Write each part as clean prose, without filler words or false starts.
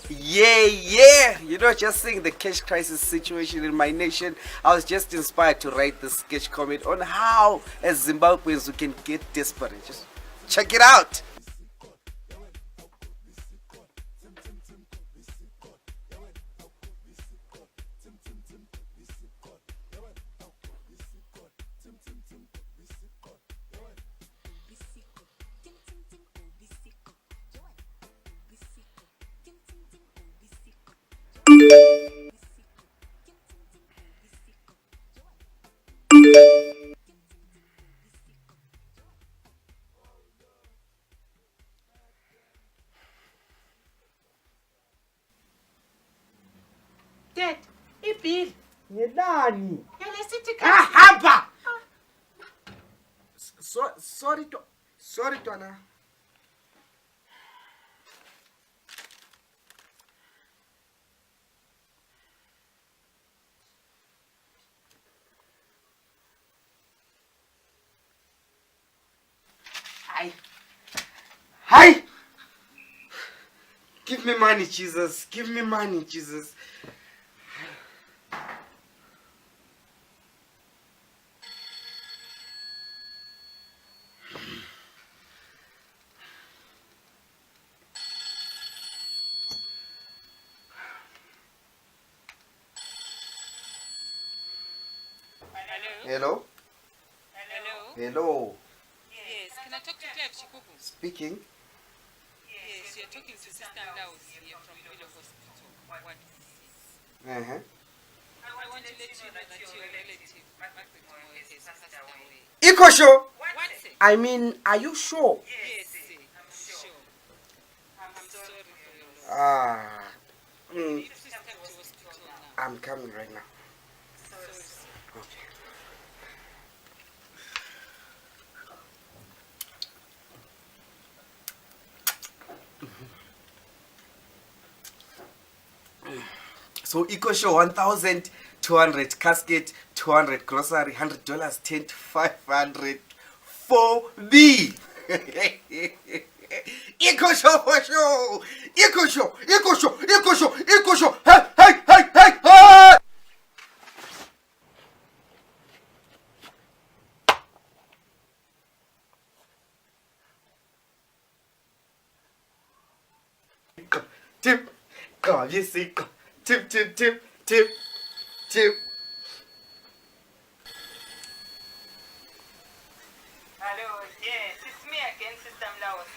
Yeah. Just seeing the cash crisis situation in my nation, I was just inspired to write this sketch comment on how, as Zimbabweans, we can get desperate. Just check it out. Dad, ibhili Ngilani? yalesithi Hamba. Sorry Twana. Hi. Give me money, Jesus. Give me money, Jesus. Hello? Hello? Hello? Hello. Yes, can I talk to Clive Chigubu? Speaking. Yes, you're talking to Sister Laos here from Willow Hospital. What is Uh-huh. I want to let you know that your relative, Margaret Moore, has passed away. EcoSure. What's it? I mean, are you sure? Yes, I'm sure. I'm sorry for your loss. Mm, Please come to hospital now. I'm coming right now. Sorry. Okay. So EcoSure 1,200 casket, 200 grocery, $100 tent, 500 for me. EcoSure for sure. EcoSure. Hey. Tip. God, you see. Tip. Hello, yes, it's me again, Sister Laos.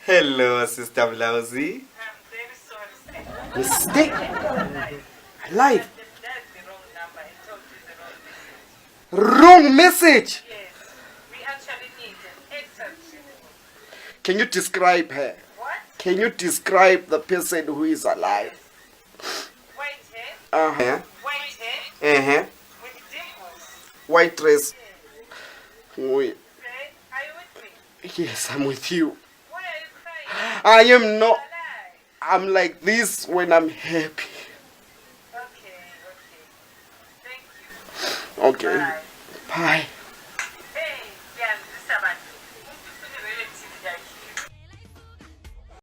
Hello, Sister Blausi. I'm very sorry, sir. Mistake. Live. That's the wrong number. I told you the wrong message. Wrong message. Yes, we actually need an exact report. Can you describe her? What? Can you describe the person who is alive? White hair, Uh-huh. with dimples. White dress. Say, Wait. are you with me? Yes, I'm with you. Why are you crying? I am not. Alive. I'm like this when I'm happy. Okay. Thank you. Okay. Bye. Bye.